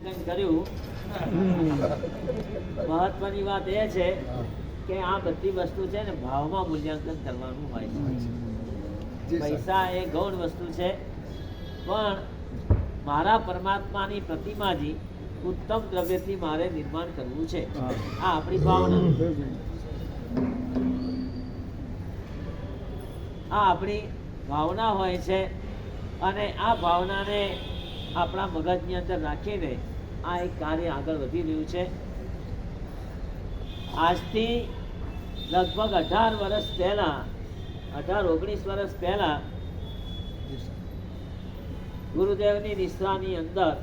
કર્યું. મહત્વની વાત એ છે કે આ બધી વસ્તુ છે ને ભાવમાં મૂલ્યાંકન કરવાનું હોય છે. પૈસા એ ગૌણ વસ્તુ છે, પણ મારા પરમાત્માની પ્રતિમાજી ઉત્તમ દ્રવ્યથી મારે નિર્માણ કરવું છે. આ આપણી ભાવના, આ આપણી ભાવના હોય છે. અને આ ભાવનાને આપણા મગજની અંદર રાખીને આ એક કાર્ય આગળ વધી રહ્યું છે. આજથી લગભગ 18 વર્ષ પહેલા, 18-19 વર્ષ પહેલા ગુરુદેવની નિશ્રાની અંદર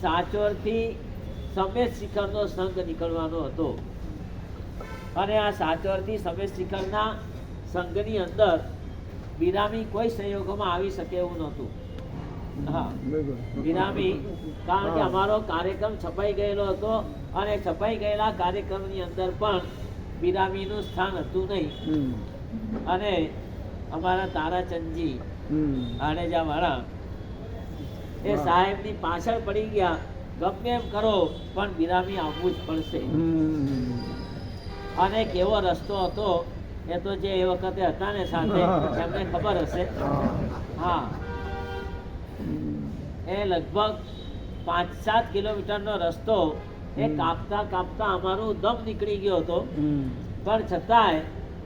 સાચોરથી સમેત શિખરનો સંઘ નીકળવાનો હતો. અને આ સાચોરથી સમેત શિખરના સંઘની અંદર બિરામી કોઈ સંયોગોમાં આવી શકે એવું નહોતું. હા, બિરામી, કારણ કે અમારો કાર્યક્રમ છપાઈ ગયેલો હતો અને છપાઈ ગયેલા કાર્યક્રમની અંદર પણ બિરામીનું સ્થાન હતું નહીં. અને અમારા તારાચંદજી આણેજા વાળા એ સાહેબની પાછળ પડી ગયા, ગમે એમ કરો પણ બિરામી આવવું જ પડશે. અને કેવો રસ્તો હતો એ તો જે એ વખતે હતા ને સાથે એમને ખબર હશે. હા, એ લગભગ 5-7 કિલોમીટરનો રસ્તો એ કાપતા કાપતા અમારું દમ નીકળી ગયો હતો. પણ છતાંય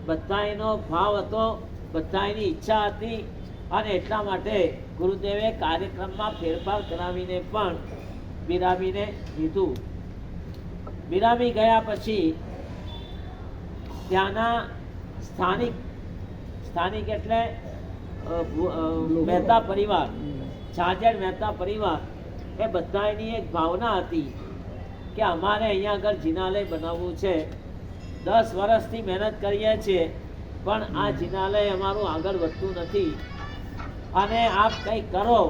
બધાયનો ભાવ હતો, બધાયની ઈચ્છા હતી. અને એટલા માટે ગુરુદેવે કાર્યક્રમમાં ફેરફાર કરાવીને પણ બિરામીને લીધું. બિરામી ગયા પછી ત્યાંના સ્થાનિક એટલે મહેતા પરિવાર, છાજડ મહેતા પરિવાર, એ બધાની એક ભાવના હતી કે અમારે અહીંયા આગળ જિનાલય બનાવવું છે. 10 વર્ષથી મહેનત કરીએ છીએ પણ આ જિનાલય અમારું આગળ વધતું નથી. અને આપ કંઈક કરો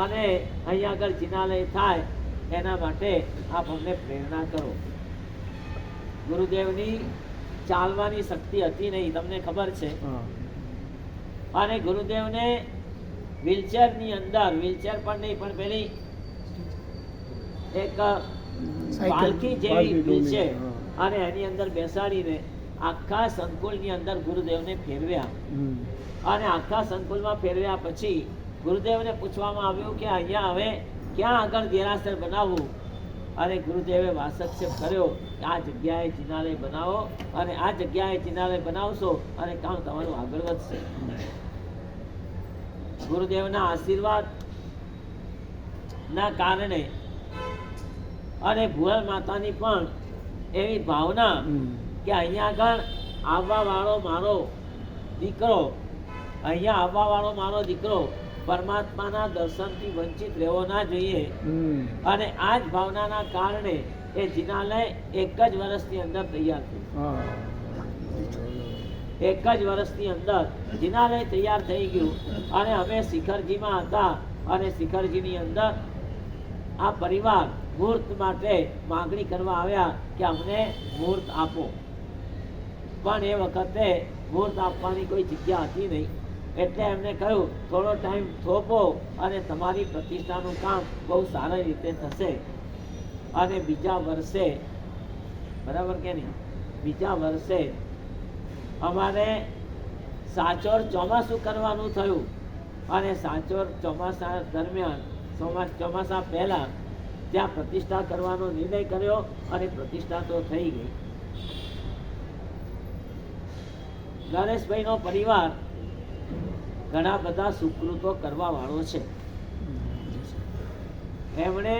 અને અહીંયા આગળ જિનાલય થાય એના માટે આપ અમને પ્રેરણા કરો. ગુરુદેવની ચાલવાની શક્તિ હતી નહીં, તમને ખબર છે. અને ગુરુદેવને વ્હીલચેરની અંદર, વ્હીલચેર પણ નહીં પણ પેલી એક પાલખી જેવી વ્હીલચેર, અને એની અંદર બેસાડીને આખા સંકુલની અંદર ગુરુદેવને ફેરવ્યા. અને આખા સંકુલમાં ફેરવ્યા પછી ગુરુદેવને પૂછવામાં આવ્યું કે અહીંયા હવે ક્યાં આગળ દેરાસર બનાવવું. અને ગુરુદેવે વાસક્ષેપ કર્યો કે આ જગ્યાએ જિનાલય બનાવો, અને આ જગ્યાએ જિનાલય બનાવશો અને કામ તમારું આગળ વધશે. ગુરુદેવના આશીર્વાદ ના કારણે અને ભુવન માતાની પણ એવી ભાવના કે અહીંયા આગળ આવવા વાળો મારો દીકરો, અહીંયા આવવા વાળો મારો દીકરો પરમાત્માના દર્શનથી વંચિત રહેવો ના જોઈએ. અને આ જ ભાવનાના કારણે એ જિનાલય એક જ વર્ષની અંદર તૈયાર થયું. એક જ વર્ષની અંદર જિનાલય તૈયાર થઈ ગયું. અને અમે શિખરજીમાં હતા અને શિખરજીની અંદર આ પરિવાર મુહૂર્ત માટે માંગણી કરવા આવ્યા કે અમને મુહૂર્ત આપો. પણ એ વખતે મુહૂર્ત આપવાની કોઈ જગ્યા હતી નહીં. એટલે એમને કહ્યું થોડો ટાઈમ થોપો અને તમારી પ્રતિષ્ઠાનું કામ બહુ સારી રીતે થશે. અને બીજા વર્ષે, બરાબર કે નહીં, બીજા વર્ષે અમારે સાચોર ચોમાસું કરવાનું થયું. અને સાચોર ચોમાસા દરમિયાન, ચોમાસા પહેલા ત્યાં પ્રતિષ્ઠા કરવાનો નિર્ણય કર્યો અને પ્રતિષ્ઠા તો થઈ ગઈ. નરેશભાઈનો પરિવાર ઘણા બધા સુકૃતો કરવા વાળો છે. એમણે